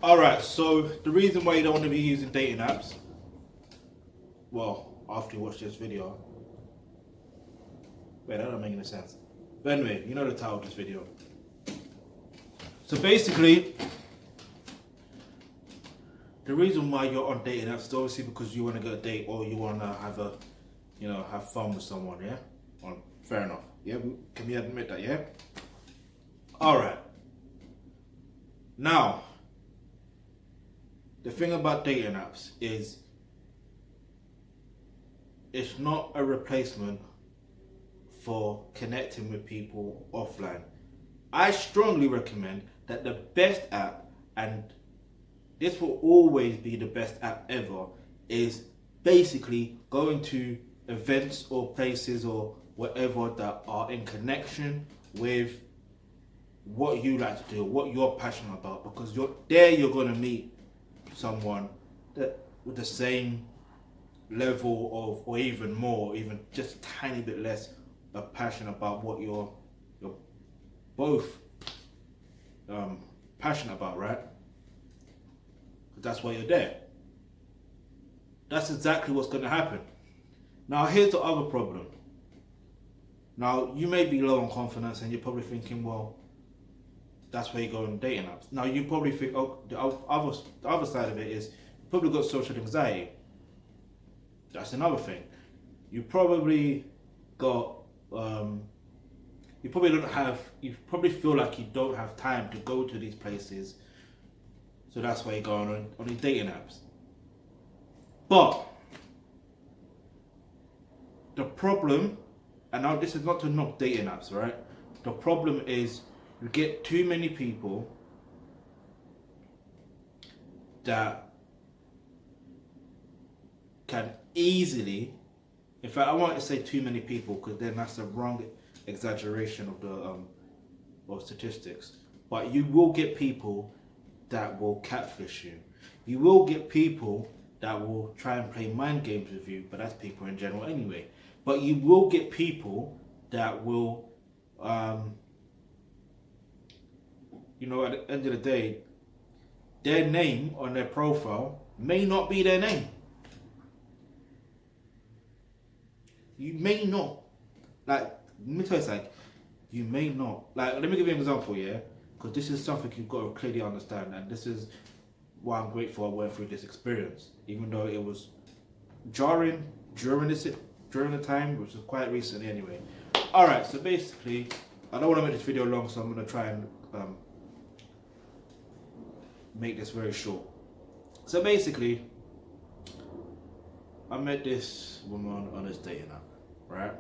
Alright, so the reason why you don't want to be using dating apps, well, after you watch this video, wait, that don't make any sense. But anyway, you know the title of this video. So basically, the reason why you're on dating apps is obviously because you want to get a date or you want to have a, have fun with someone, yeah? Well, fair enough. Yeah, can we admit that, yeah? Alright. Now, the thing about dating apps is it's not a replacement for connecting with people offline. I strongly recommend that the best app, and this will always be the best app ever, is basically going to events or places or whatever that are in connection with what you like to do, what you're passionate about, because you're going to meet someone that with the same level of, or even more, even just a tiny bit less of passion about what you're both passionate about, right? That's why you're there. That's exactly what's going to happen. Now, here's the other problem. Now, you may be low on confidence and you're probably thinking, well, that's where you go on dating apps. Now, you probably think, oh, the other side of it is you probably got social anxiety. That's another thing. You probably got, you probably feel like you don't have time to go to these places. So that's why you're going on these dating apps. But the problem, and now this is not to knock dating apps, right? The problem is you get too many people that can easily, in fact, I want to say too many people because then that's the wrong exaggeration of the of statistics. But you will get people that will catfish you. You will get people that will try and play mind games with you, but that's people in general anyway. But you will get people that will, at the end of the day, their name on their profile may not be their name. You may not. Like, let me tell you something. You may not. Like, let me give you an example, yeah? Because this is something you've got to clearly understand, and this is why I'm grateful I went through this experience, even though it was jarring during the time, which was quite recently anyway. Alright, so basically, I don't want to make this video long, so I'm going to try and make this very short. So basically, I met this woman on this dating app, right?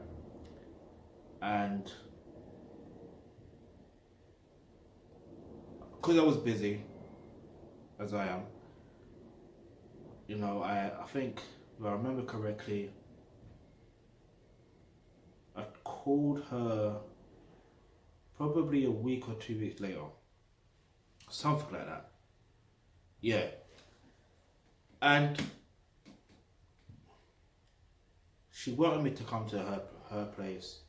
And because I was busy, as I am, I think, if I remember correctly, I called her probably a week or 2 weeks later. Something like that. Yeah. And she wanted me to come to her place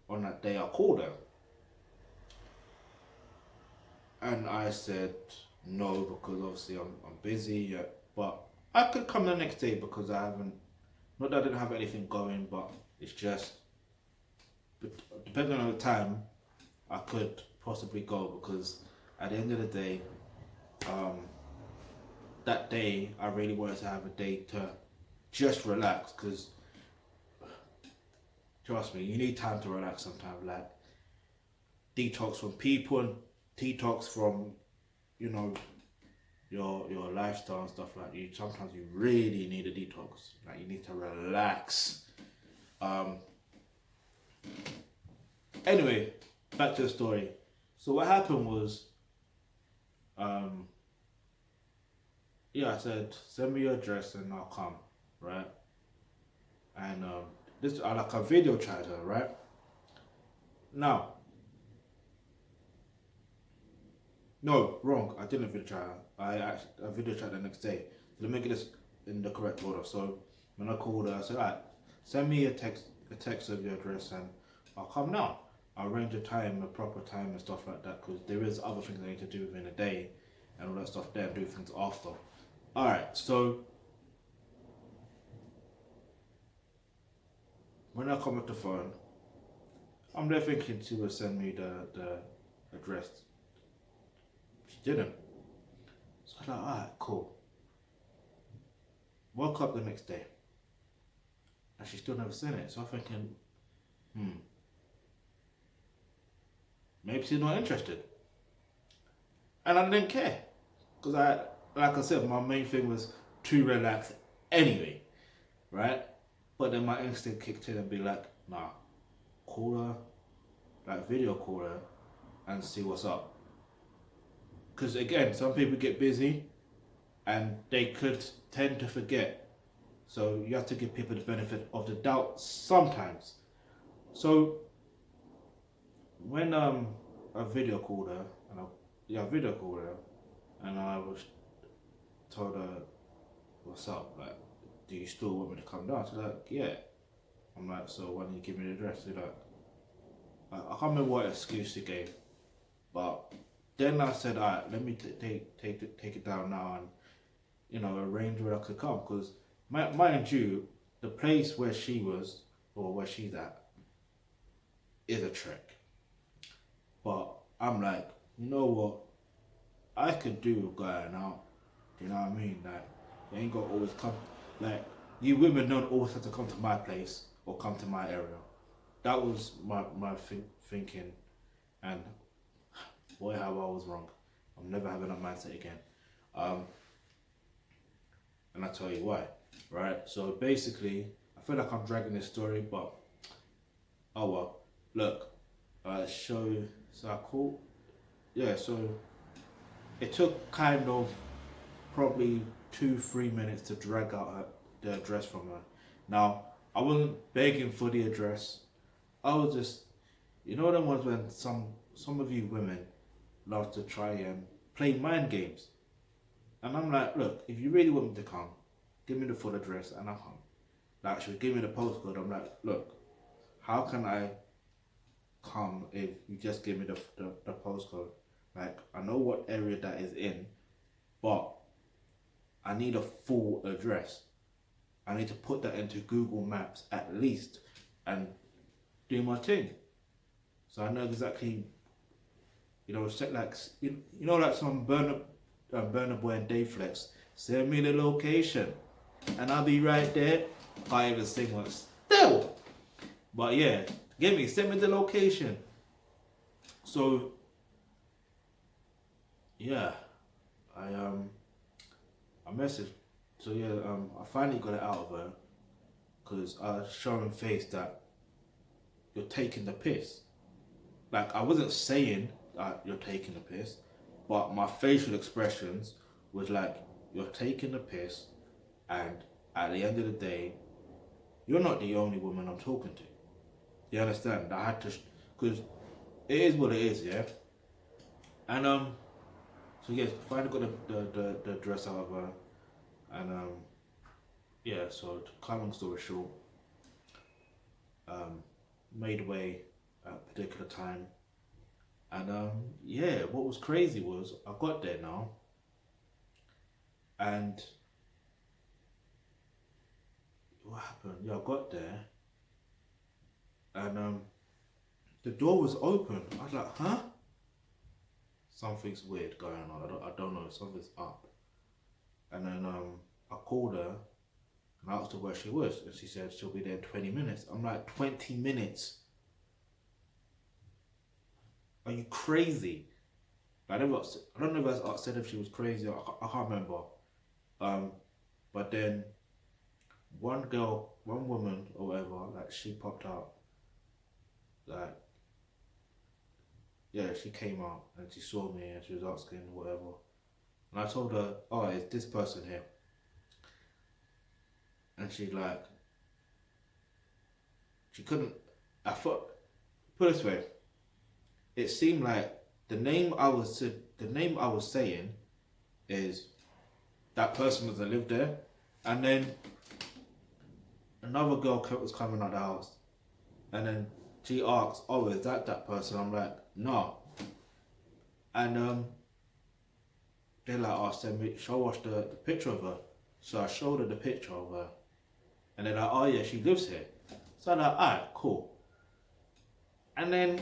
on that day. I called her. And I said no because obviously I'm busy, yeah. But I could come the next day because not that I didn't have anything going, but it's just, depending on the time, I could possibly go because at the end of the day, that day I really wanted to have a day to just relax because, trust me, you need time to relax sometimes, like detox from people and detox from, your lifestyle and stuff like that. Sometimes you really need a detox. Like you need to relax. Anyway, back to the story. So what happened was, I said send me your address and I'll come, right? And I video chat her, right? Now, no, wrong. I didn't video chat her. I video chat the next day. So let me get this in the correct order. So when I called her, I said, alright, send me a text of your address and I'll come now. I'll arrange a proper time and stuff like that because there is other things I need to do within a day. and all that stuff there and do things after. Alright, so when I come with the phone, I'm there thinking she would send me the address. She didn't. So I'm like, alright, cool. Woke up the next day and she still never sent it. So I'm thinking, maybe she's not interested. And I didn't care. Because like I said, my main thing was to relax anyway, right? But then my instinct kicked in and be like, nah, call her, like video call her and see what's up. Because again, some people get busy and they could tend to forget. So you have to give people the benefit of the doubt sometimes. So when I video called her, and I was told her, what's up, like, do you still want me to come down? She's like, yeah. I'm like, so why don't you give me the address? She's like, I can't remember what excuse she gave, but then I said, alright, let me take it down now and, you know, arrange where I could come. Because, mind you, the place where she was, or where she's at, is a trek. But I'm like, you know what? I could do with going out. Do you know what I mean? Like, you ain't got to always come. Like, you women don't always have to come to my place or come to my area. That was my thinking. And boy, how I was wrong. I'm never having that mindset again. And I'll tell you why. Right? So basically, I feel like I'm dragging this story, but oh well. Look, so I called. Yeah, so it took kind of probably 2-3 minutes to drag out the address from her. Now, I wasn't begging for the address. I was just, you know them ones when some of you women love to try and play mind games. And I'm like, look, if you really want me to come, give me the full address and I'll come. Like, she would give me the postcode. I'm like, look, how can I come if you just give me the postcode? Like, I know what area that is in, but I need a full address. I need to put that into Google Maps at least and do my thing. So I know exactly, you know, set like, you know, like some Burner Boy and Dave Flex, send me the location and I'll be right there. Can't even sing one still. But yeah, send me the location. So yeah, I messaged. So yeah, I finally got it out of her because I was showing face that you're taking the piss. Like, I wasn't saying that you're taking the piss, but my facial expressions was like, you're taking the piss, and at the end of the day, you're not the only woman I'm talking to. You understand? I had to, because it is what it is, yeah? And so yes, finally got the address out of her, and yeah, so to cut long story short, made way at a particular time, and yeah, what was crazy was I got there now, and what happened? Yeah, I got there, and the door was open. I was like, huh? Something's weird going on. I don't know. Something's up. And then I called her and I asked her where she was, and she said she'll be there in 20 minutes. I'm like, 20 minutes? Are you crazy? I don't know if I said if she was crazy. I can't remember. But then one woman or whatever, like, she popped out. Like, yeah, she came out and she saw me and she was asking whatever. And I told her, oh, it's this person here. And she couldn't, I thought, put it this way, it seemed like the name I was saying is that person that lived there. And then another girl was coming out of the house. And then she asked, oh, is that person? I'm like, no. And they're like, oh, show us the picture of her. So I showed her the picture of her. And they're like, oh yeah, she lives here. So I'm like, alright, cool. And then,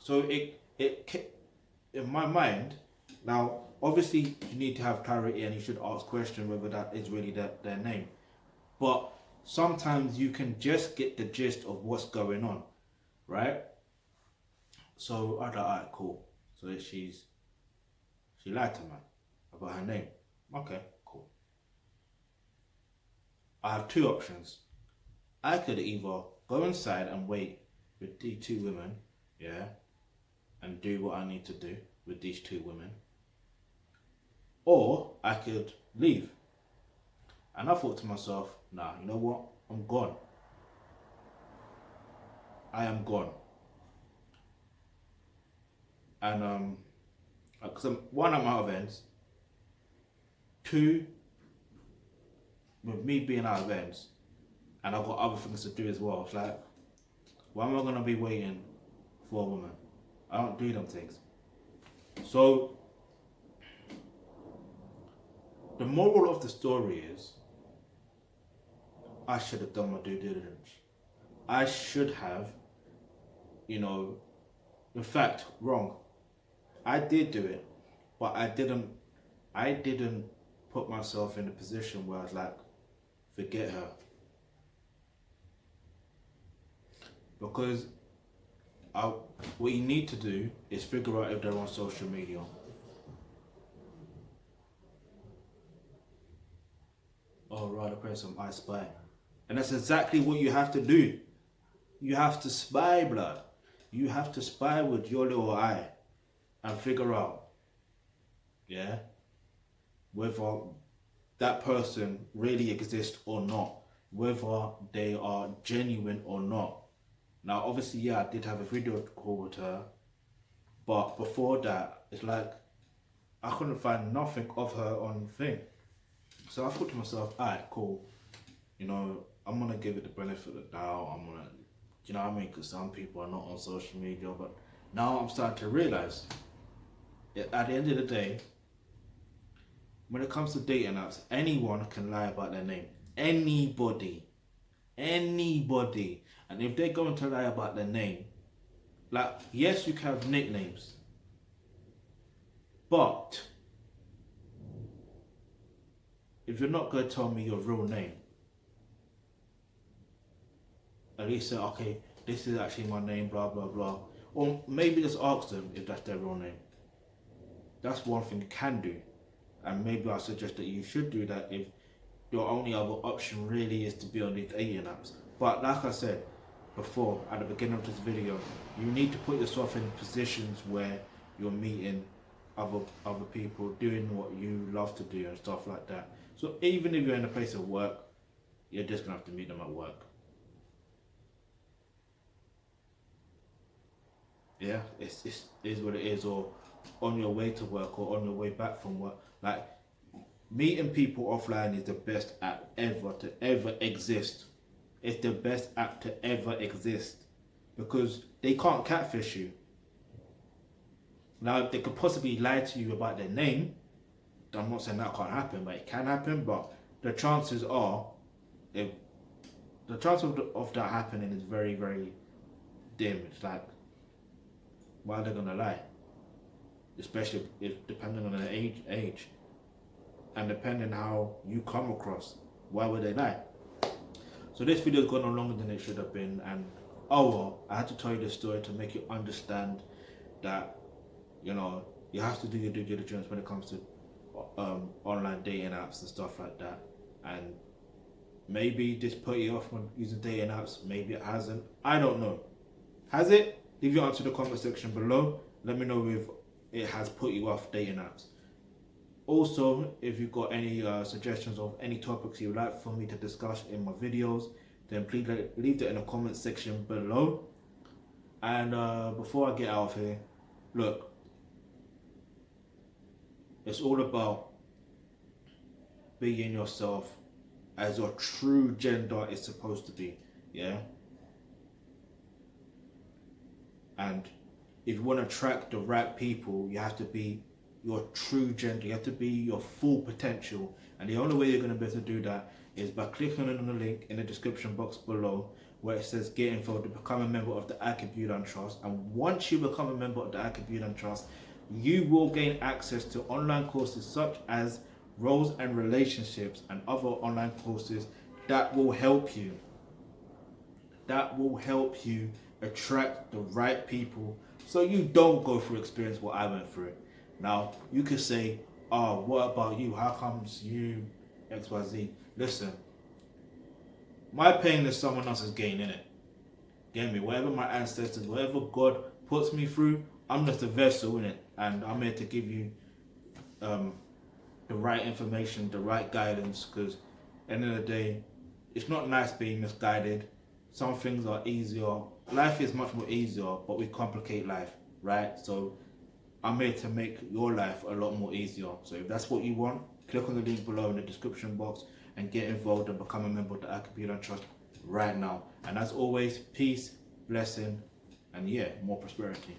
so it in my mind, now obviously you need to have clarity and you should ask questions whether that is really their name. But sometimes you can just get the gist of what's going on, right? So I was like, alright, cool. So she lied to me about her name. Okay, cool. I have two options. I could either go inside and wait with these two women, yeah, and do what I need to do with these two women, or I could leave. And I thought to myself, nah, you know what? I'm gone. I am gone. And because one, I'm out of ends. Two, with me being out of ends, and I've got other things to do as well. It's like, why am I gonna be waiting for a woman? I don't do them things. So the moral of the story is, I should have done my due diligence. I should have, in fact, wrong. I did do it, but I didn't put myself in a position where I was like, forget her. Because what you need to do is figure out if they're on social media. Oh, rather play some I Spy. And that's exactly what you have to do. You have to spy, blood. You have to spy with your little eye and figure out, yeah, whether that person really exists or not, whether they are genuine or not. Now, obviously, yeah, I did have a video call with her, but before that, it's like I couldn't find nothing of her on the thing. So I thought to myself, alright, cool. I'm gonna give it the benefit of the doubt. I'm gonna, you know what I mean? Because some people are not on social media, but now I'm starting to realize, at the end of the day, when it comes to dating apps, anyone can lie about their name. Anybody. And if they're going to lie about their name, like, yes, you can have nicknames, but if you're not going to tell me your real name, at least say, okay, this is actually my name, blah, blah, blah. Or maybe just ask them if that's their real name. That's one thing you can do. And maybe I suggest that you should do that if your only other option really is to be on these dating apps. But like I said before, at the beginning of this video, you need to put yourself in positions where you're meeting other people, doing what you love to do and stuff like that. So even if you're in a place of work, you're just gonna have to meet them at work. Yeah, it is what it is, or on your way to work or on your way back from work. Like, meeting people offline is the best app to ever exist. It's the best app to ever exist because they can't catfish you. Now, they could possibly lie to you about their name. I'm not saying that can't happen, but it can happen. But the chances are, the chance of that happening is very, very dim. It's like, why are they gonna lie? Especially if depending on their age, and depending how you come across, why would they lie? So this video has gone on longer than it should have been, and oh well, I had to tell you this story to make you understand that you have to do your due diligence when it comes to online dating apps and stuff like that. And maybe this put you off when using dating apps, maybe it hasn't. I don't know. Has it? Leave your answer in the comment section below. Let me know if it has put you off dating apps. Also, if you've got any suggestions of any topics you'd like for me to discuss in my videos, then please leave that in the comment section below. And before I get out of here, look, it's all about being yourself as your true gender is supposed to be, yeah? And if you want to attract the right people, you have to be your true gender. You have to be your full potential. And the only way you're going to be able to do that is by clicking on the link in the description box below where it says get involved to become a member of the Onochie-Obayuwana Trust. And once you become a member of the Onochie-Obayuwana Trust, you will gain access to online courses such as roles and relationships and other online courses that will help you. That will help you attract the right people so you don't go through experience what I went through. Now, you could say, oh, what about you? How comes you XYZ? Listen, my pain is someone else's gain, innit? Get me? Whatever my ancestors, whatever God puts me through, I'm just a vessel, innit? And I'm here to give you the right information, the right guidance, because at the end of the day, it's not nice being misguided. Some things are easier. Life is much more easier, but we complicate life, right? So I'm here to make your life a lot more easier. So if that's what you want, click on the link below in the description box and get involved and become a member of the Onochie-Obayuwana Trust right now. And as always, peace, blessing, and yeah, more prosperity.